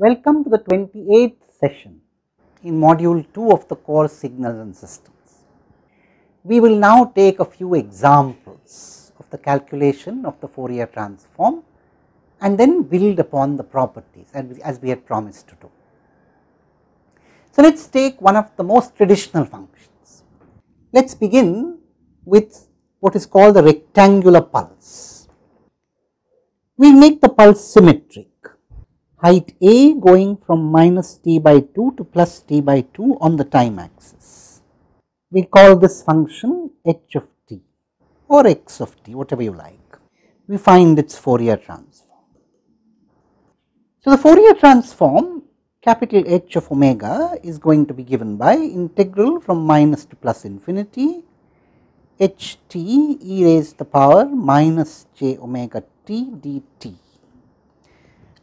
Welcome to the 28th session in module 2 of the course Signals and Systems. We will now take a few examples of the calculation of the Fourier transform and then build upon the properties as we had promised to do. So, let us take one of the most traditional functions. Let us begin with what is called the rectangular pulse. We will make the pulse symmetric. Height a going from minus t by 2 to plus t by 2 on the time axis. We call this function h of t or x of t, whatever you like. We find its Fourier transform. So, the Fourier transform capital H of omega is going to be given by integral from minus to plus infinity h t e raised to the power minus j omega t dt.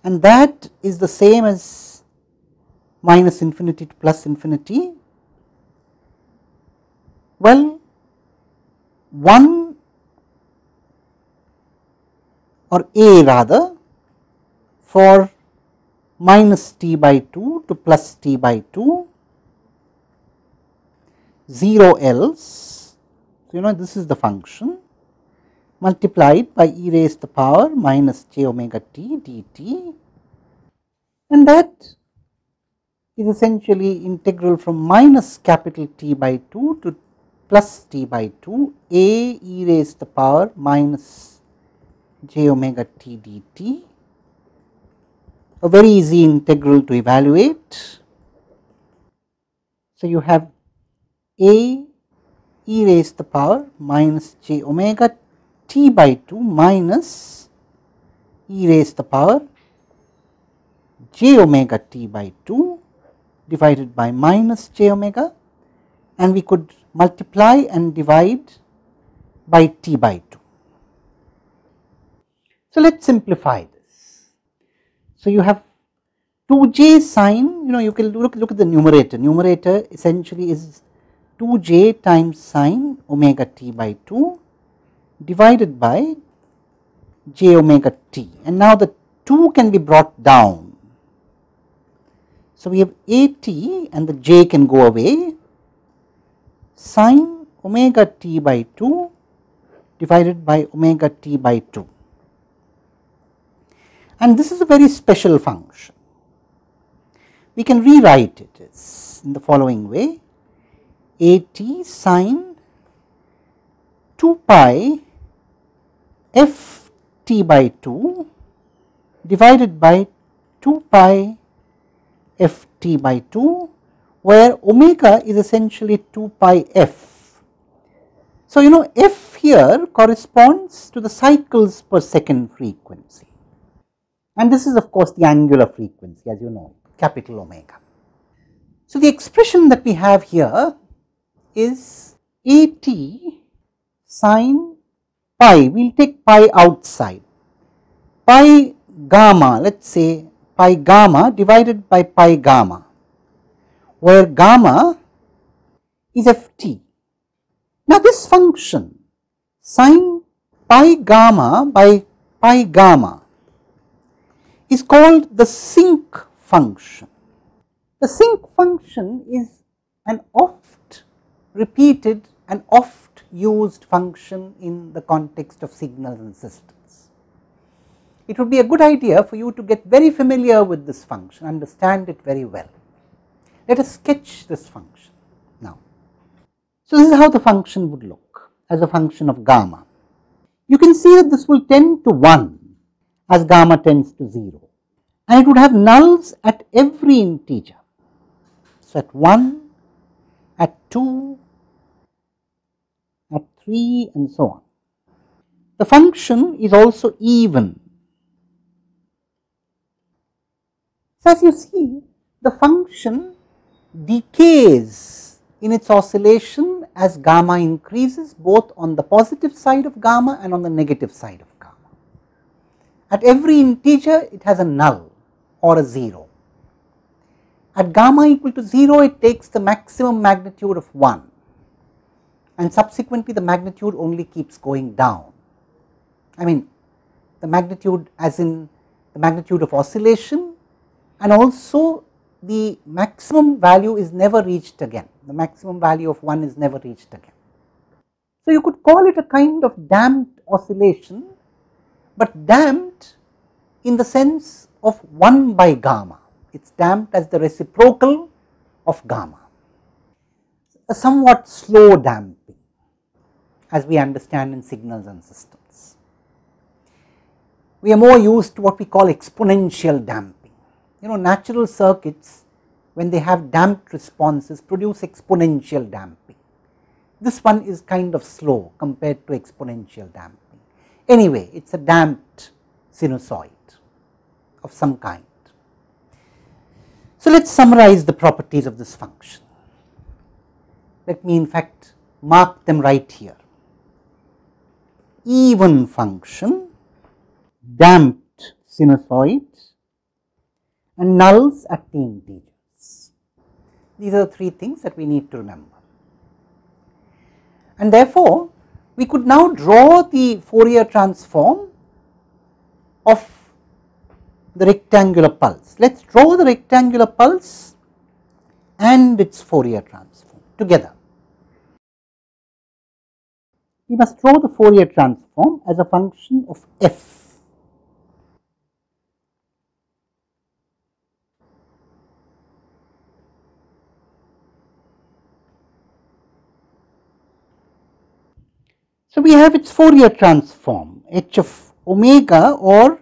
And that is the same as minus infinity to plus infinity. Well, 1 or a rather for minus t by 2 to plus t by 2, 0 else. So, this is the function multiplied by e raised to the power minus j omega t dt, and that is essentially integral from minus capital T by 2 to plus t by 2 a e raised to the power minus j omega t dt, a very easy integral to evaluate. So, you have a e raised to the power minus j omega t by 2 minus e raised to the power j omega t by 2 divided by minus j omega, and we could multiply and divide by t by 2. So, let us simplify this. So, you have 2j sine, you can look at the numerator. Numerator essentially is 2j times sine omega t by 2 divided by j omega t, and now the 2 can be brought down. So, we have a t and the j can go away, sine omega t by 2 divided by omega t by 2, and this is a very special function. We can rewrite it as in the following way: a t sine 2 pi f t by 2 divided by 2 pi f t by 2, where omega is essentially 2 pi f. So, f here corresponds to the cycles per second frequency, and this is of course the angular frequency, as you know, capital omega. So, the expression that we have here is a t sine pi, we will take pi outside, pi gamma, let us say pi gamma divided by pi gamma, where gamma is f t. Now, this function sine pi gamma by pi gamma is called the sinc function. The sinc function is an oft repeated and oft used function in the context of signals and systems. It would be a good idea for you to get very familiar with this function, understand it very well. Let us sketch this function now. So, this is how the function would look as a function of gamma. You can see that this will tend to 1 as gamma tends to 0, and it would have nulls at every integer. So, at 1, at 2, at 3 and so on. The function is also even. So, as you see, the function decays in its oscillation as gamma increases, both on the positive side of gamma and on the negative side of gamma. At every integer it has a null or a 0. At gamma equal to 0 it takes the maximum magnitude of 1, and subsequently the magnitude only keeps going down. I mean the magnitude as in the magnitude of oscillation and also the maximum value is never reached again, the maximum value of 1 is never reached again. So, you could call it a kind of damped oscillation, but damped in the sense of 1 by gamma, it is damped as the reciprocal of gamma, a somewhat slow damping as we understand in signals and systems. We are more used to what we call exponential damping. Natural circuits, when they have damped responses, produce exponential damping. This one is kind of slow compared to exponential damping. Anyway, it is a damped sinusoid of some kind. So, let us summarize the properties of this function. Let me in fact mark them right here. Even function, damped sinusoid, and nulls at the integers. These are the three things that we need to remember. And therefore, we could now draw the Fourier transform of the rectangular pulse. Let us draw the rectangular pulse and its Fourier transform together. We must draw the Fourier transform as a function of f. So, we have its Fourier transform h of omega or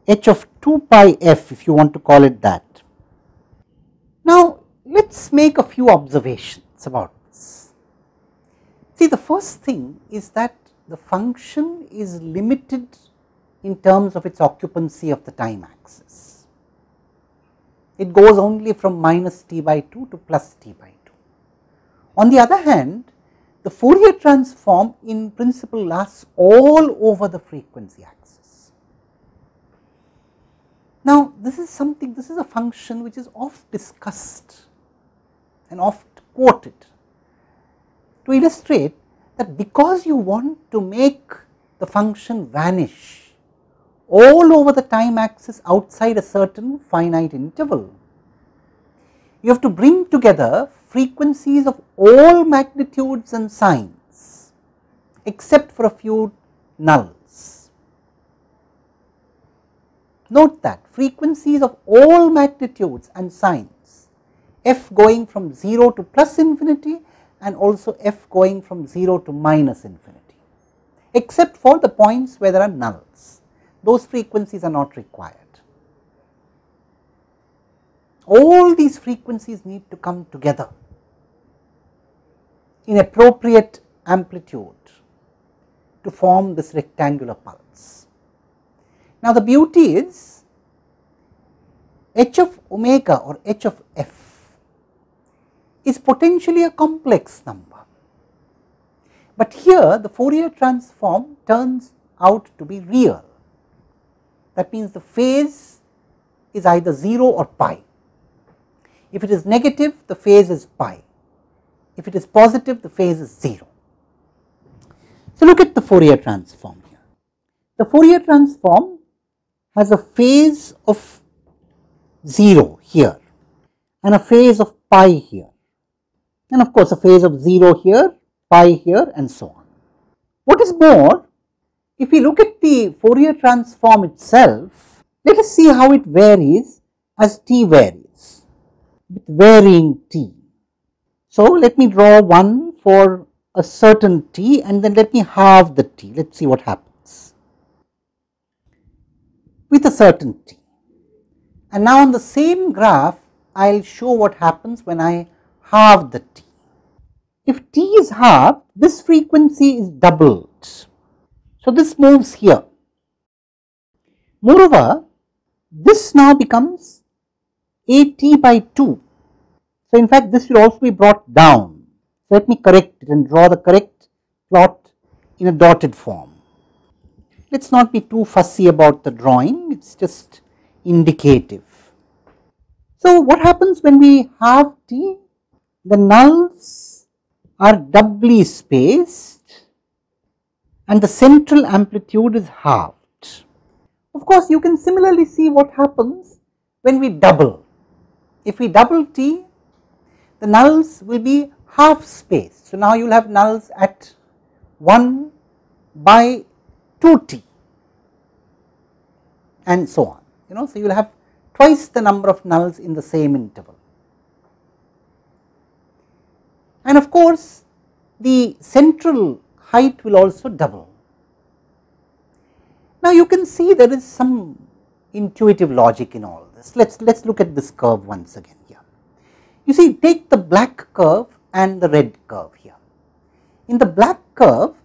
h of 2 pi f, if you want to call it that. Now, let us make a few observations about this. See, the first thing is that the function is limited in terms of its occupancy of the time axis. It goes only from minus t by 2 to plus t by 2. On the other hand, the Fourier transform in principle lasts all over the frequency axis. Now, this is a function which is oft discussed and oft quoted to illustrate that because you want to make the function vanish all over the time axis outside a certain finite interval, you have to bring together frequencies of all magnitudes and signs except for a few nulls. Note that frequencies of all magnitudes and signs, f going from 0 to plus infinity and also f going from 0 to minus infinity, except for the points where there are nulls. Those frequencies are not required. All these frequencies need to come together in appropriate amplitude to form this rectangular pulse. Now, the beauty is h of omega or h of f is potentially a complex number, but here the Fourier transform turns out to be real. That means the phase is either 0 or pi. If it is negative, the phase is pi. If it is positive, the phase is 0. So, look at the Fourier transform here. The Fourier transform has a phase of 0 here and a phase of pi here, and of course, a phase of 0 here, pi here, and so on. What is more, if we look at the Fourier transform itself, let us see how it varies as t varies with varying t. So, let me draw one for a certain t and then let me halve the t. Let us see what happens with a certain t. And now, on the same graph, I will show what happens when I halve the t. If t is halved, this frequency is doubled. So, this moves here. Moreover, this now becomes at by 2. So, in fact, this will also be brought down. So, let me correct it and draw the correct plot in a dotted form. Let us not be too fussy about the drawing, it is just indicative. So, what happens when we halve t? The nulls are doubly spaced and the central amplitude is halved. Of course, you can similarly see what happens when we double. if we double t, the nulls will be half space. So, now you will have nulls at 1 by 2t and so on, so you will have twice the number of nulls in the same interval. And of course, the central height will also double. Now, you can see there is some intuitive logic in all this. Let us look at this curve once again here. You see, take the black curve and the red curve here. In the black curve,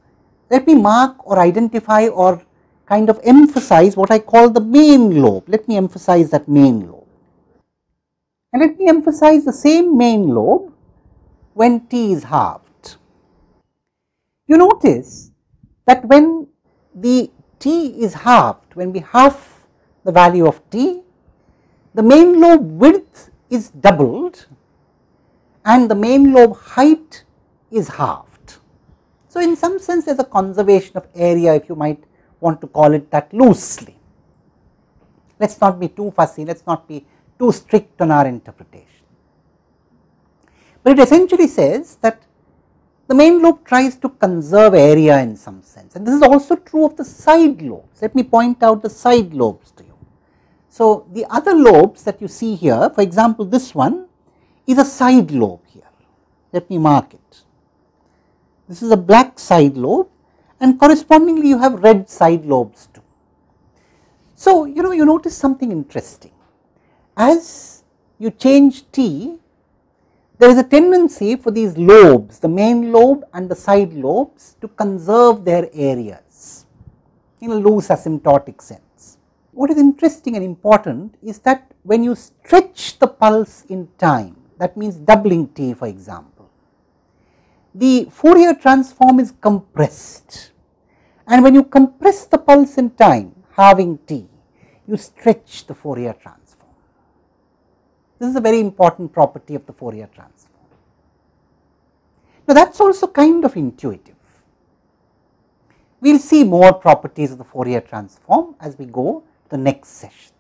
let me mark or identify or kind of emphasize what I call the main lobe. Let me emphasize that main lobe. And let me emphasize the same main lobe when t is halved. You notice that when the t is halved, when we halve the value of t, the main lobe width is doubled and the main lobe height is halved. So, in some sense there is a conservation of area, if you might want to call it that loosely. Let us not be too fussy, let us not be too strict on our interpretation. But it essentially says that the main lobe tries to conserve area in some sense, and this is also true of the side lobes. Let me point out the side lobes to you. So, the other lobes that you see here, for example, this one is a side lobe here. Let me mark it. This is a black side lobe, and correspondingly you have red side lobes too. So, you notice something interesting. As you change t, there is a tendency for these lobes, the main lobe and the side lobes, to conserve their areas in a loose asymptotic sense. What is interesting and important is that when you stretch the pulse in time, that means doubling t for example, the Fourier transform is compressed, and when you compress the pulse in time, halving t, you stretch the Fourier transform. This is a very important property of the Fourier transform. Now, that is also kind of intuitive. We will see more properties of the Fourier transform as we go to the next session.